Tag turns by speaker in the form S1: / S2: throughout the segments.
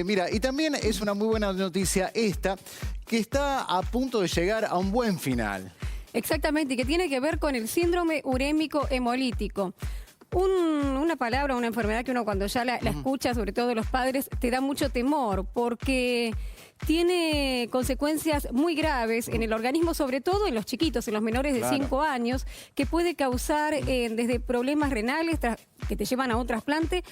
S1: Mira, y también es una muy buena noticia esta, que está a punto de llegar a un buen final.
S2: Exactamente, y que tiene que ver con el síndrome urémico hemolítico. Una palabra, una enfermedad que uno cuando ya la escucha, sobre todo los padres, te da mucho temor porque tiene consecuencias muy graves en el organismo, sobre todo en los chiquitos, en los menores de 5 años, que puede mutar desde problemas renales que te llevan a un trasplante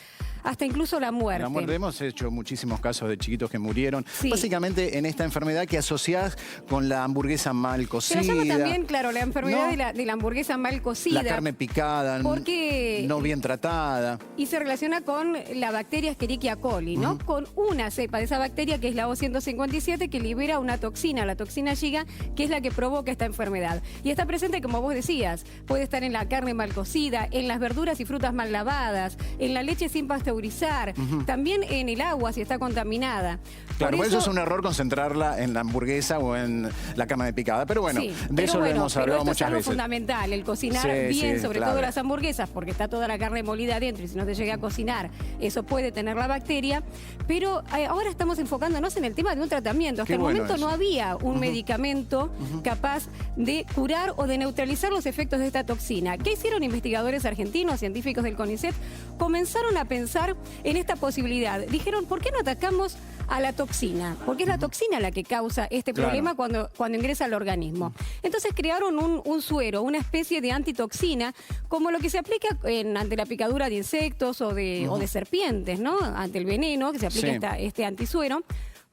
S2: hasta incluso la muerte.
S1: La muerte, hemos hecho muchísimos casos de chiquitos que murieron,
S2: sí,
S1: básicamente en esta enfermedad que asociás con la hamburguesa mal cocida.
S2: Se llama también, claro, la enfermedad de la hamburguesa mal cocida.
S1: La carne picada,
S2: porque
S1: no bien tratada.
S2: Y se relaciona con la bacteria Escherichia coli, ¿no? Con una cepa de esa bacteria que es la O157 que libera una toxina, la toxina Giga, que es la que provoca esta enfermedad. Y está presente, como vos decías, puede estar en la carne mal cocida, en las verduras y frutas mal lavadas, en la leche sin pasteurizar, también en el agua si está contaminada.
S1: Claro, por eso es un error concentrarla en la hamburguesa o en la carne picada. Pero bueno,
S2: sí,
S1: de eso lo hemos hablado muchas veces.
S2: Es algo fundamental, el cocinar bien, sobre todo las hamburguesas, porque está toda la carne molida adentro y si no te llega a cocinar, eso puede tener la bacteria. Pero ahora estamos enfocándonos en el tema de un tratamiento. Hasta el momento no había un medicamento capaz de curar o de neutralizar los efectos de esta toxina. ¿Qué hicieron investigadores argentinos, científicos del CONICET? Comenzaron a pensar en esta posibilidad. Dijeron, ¿por qué no atacamos a la toxina? Porque es la toxina la que causa este problema cuando ingresa al organismo. Entonces crearon un suero, una especie de antitoxina, como lo que se aplica ante la picadura de insectos o de serpientes, ¿no? Ante el veneno, que se aplica este antisuero.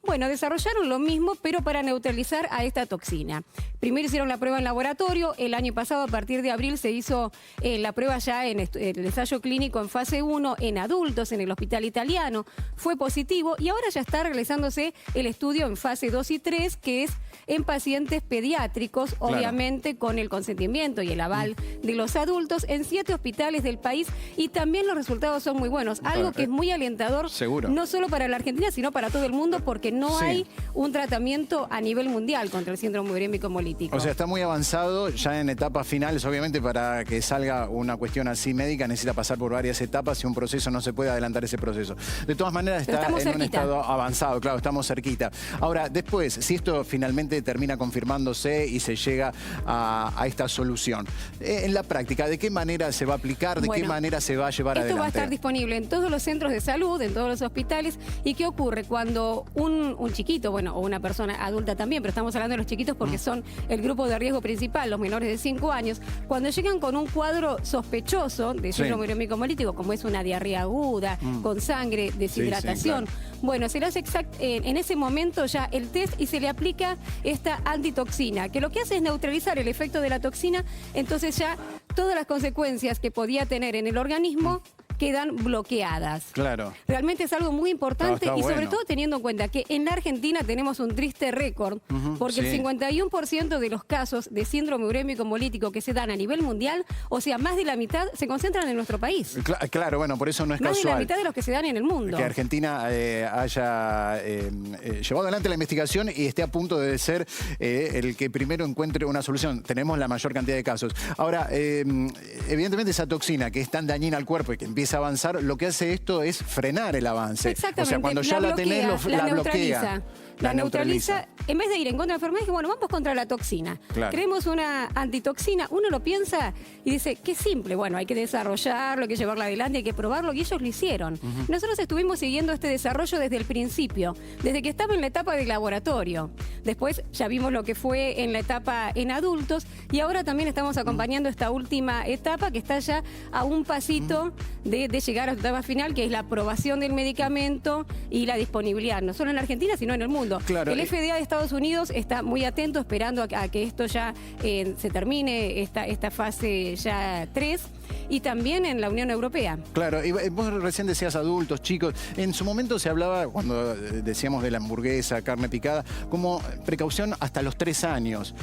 S2: Bueno, desarrollaron lo mismo, pero para neutralizar a esta toxina. Primero hicieron la prueba en laboratorio. El año pasado, a partir de abril, se hizo la prueba ya en el ensayo clínico en fase 1 en adultos, en el hospital italiano. Fue positivo y ahora ya está realizándose el estudio en fase 2 y 3, que es en pacientes pediátricos, obviamente con el consentimiento y el aval de los adultos, en 7 hospitales del país. Y también los resultados son muy buenos. Algo que es muy alentador, no solo para la Argentina, sino para todo el mundo, porque no hay un tratamiento a nivel mundial contra el síndrome urémico hemolítico.
S1: O sea, está muy avanzado, ya en etapas finales. Obviamente, para que salga una cuestión así médica, necesita pasar por varias etapas y un proceso no se puede adelantar ese proceso. De todas maneras, está en un estado avanzado, claro, estamos cerquita. Ahora, después, si esto finalmente termina confirmándose y se llega a esta solución, en la práctica, ¿de qué manera se va a aplicar? ¿De qué manera se va a llevar adelante?
S2: Esto va a estar disponible en todos los centros de salud, en todos los hospitales. ¿Y qué ocurre? Cuando un chiquito, bueno, o una persona adulta también, pero estamos hablando de los chiquitos porque son el grupo de riesgo principal, los menores de 5 años, cuando llegan con un cuadro sospechoso de síndrome urémico hemolítico, como es una diarrea aguda, con sangre, deshidratación, bueno, se le hace en ese momento ya el test y se le aplica esta antitoxina, que lo que hace es neutralizar el efecto de la toxina. Entonces ya todas las consecuencias que podía tener en el organismo quedan bloqueadas.
S1: Claro.
S2: Realmente es algo muy importante y sobre todo teniendo en cuenta que en la Argentina tenemos un triste récord, porque el 51% de los casos de síndrome urémico hemolítico que se dan a nivel mundial, o sea, más de la mitad, se concentran en nuestro país.
S1: Claro, bueno, por eso no es
S2: más
S1: casual.
S2: Más de la mitad de los que se dan en el mundo.
S1: Que Argentina haya llevado adelante la investigación y esté a punto de ser el que primero encuentre una solución. Tenemos la mayor cantidad de casos. Ahora, evidentemente esa toxina que es tan dañina al cuerpo y que empieza a avanzar, lo que hace esto es frenar el avance.
S2: Exactamente.
S1: O sea, cuando ya la tenés, la bloquea.
S2: La neutraliza. En vez de ir en contra de la enfermedad, es que bueno, vamos contra la toxina. Creemos una antitoxina. Uno lo piensa y dice, qué simple. Bueno, hay que desarrollarlo, hay que llevarlo adelante, hay que probarlo. Y ellos lo hicieron. Nosotros estuvimos siguiendo este desarrollo desde el principio, desde que estaba en la etapa de laboratorio. Después ya vimos lo que fue en la etapa en adultos. Y ahora también estamos acompañando esta última etapa que está ya a un pasito de llegar a su etapa final, que es la aprobación del medicamento y la disponibilidad, no solo en Argentina, sino en el mundo. El FDA de Estados Unidos está muy atento, esperando a que esto ya se termine, esta fase ya 3, y también en la Unión Europea.
S1: Claro, y vos recién decías adultos, chicos. En su momento se hablaba, cuando decíamos de la hamburguesa, carne picada, como precaución hasta los 3 años.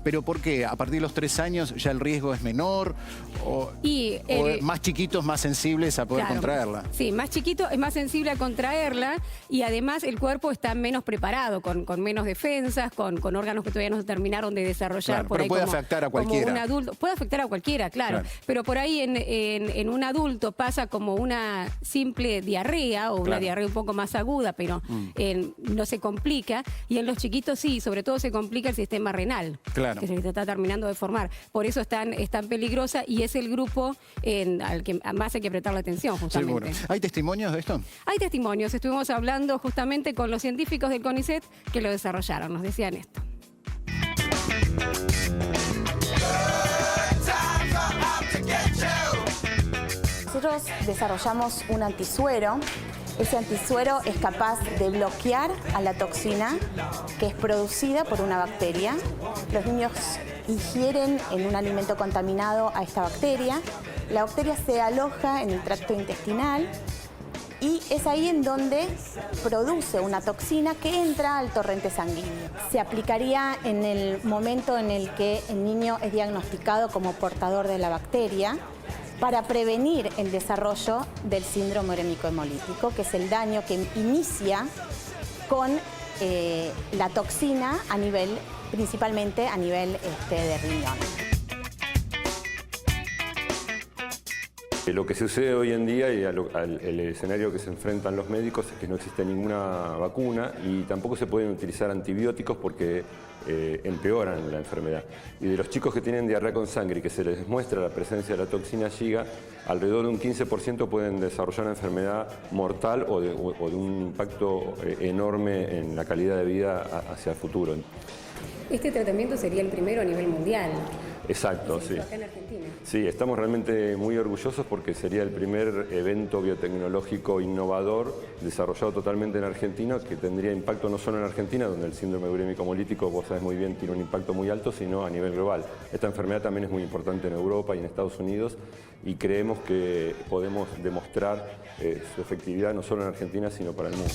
S1: ¿Pero por qué? ¿A partir de los 3 años ya el riesgo es menor? ¿O más chiquitos, más sensibles a poder contraerla?
S2: Sí, más chiquito es más sensible a contraerla y además el cuerpo está menos preparado, con menos defensas, con órganos que todavía no se terminaron de desarrollar.
S1: Pero puede afectar a cualquiera.
S2: Como un adulto. Puede afectar a cualquiera, claro. Pero por ahí en un adulto pasa como una simple diarrea o una diarrea un poco más aguda, pero no se complica. Y en los chiquitos sí, sobre todo se complica el sistema renal, que se está terminando de formar. Por eso es tan peligrosa y es el grupo al que más hay que prestar la atención, justamente.
S1: Seguro. ¿Hay testimonios de esto?
S2: Hay testimonios. Estuvimos hablando justamente con los científicos del CONICET que lo desarrollaron. Nos decían esto.
S3: Nosotros desarrollamos un antisuero. Ese antisuero es capaz de bloquear a la toxina que es producida por una bacteria. Los niños ingieren en un alimento contaminado a esta bacteria. La bacteria se aloja en el tracto intestinal y es ahí en donde produce una toxina que entra al torrente sanguíneo. Se aplicaría en el momento en el que el niño es diagnosticado como portador de la bacteria para prevenir el desarrollo del síndrome urémico hemolítico, que es el daño que inicia con la toxina principalmente a nivel de riñón.
S4: Lo que sucede hoy en día y el escenario que se enfrentan los médicos es que no existe ninguna vacuna y tampoco se pueden utilizar antibióticos porque empeoran la enfermedad. Y de los chicos que tienen diarrea con sangre y que se les muestra la presencia de la toxina Shiga, alrededor de un 15% pueden desarrollar una enfermedad mortal o de un impacto enorme en la calidad de vida hacia el futuro.
S2: Este tratamiento sería el primero a nivel mundial.
S4: Exacto, sí.
S2: Acá en Argentina.
S4: Sí, estamos realmente muy orgullosos porque sería el primer evento biotecnológico innovador desarrollado totalmente en Argentina, que tendría impacto no solo en Argentina, donde el síndrome urémico hemolítico, vos sabés muy bien, tiene un impacto muy alto, sino a nivel global. Esta enfermedad también es muy importante en Europa y en Estados Unidos y creemos que podemos demostrar su efectividad no solo en Argentina, sino para el mundo.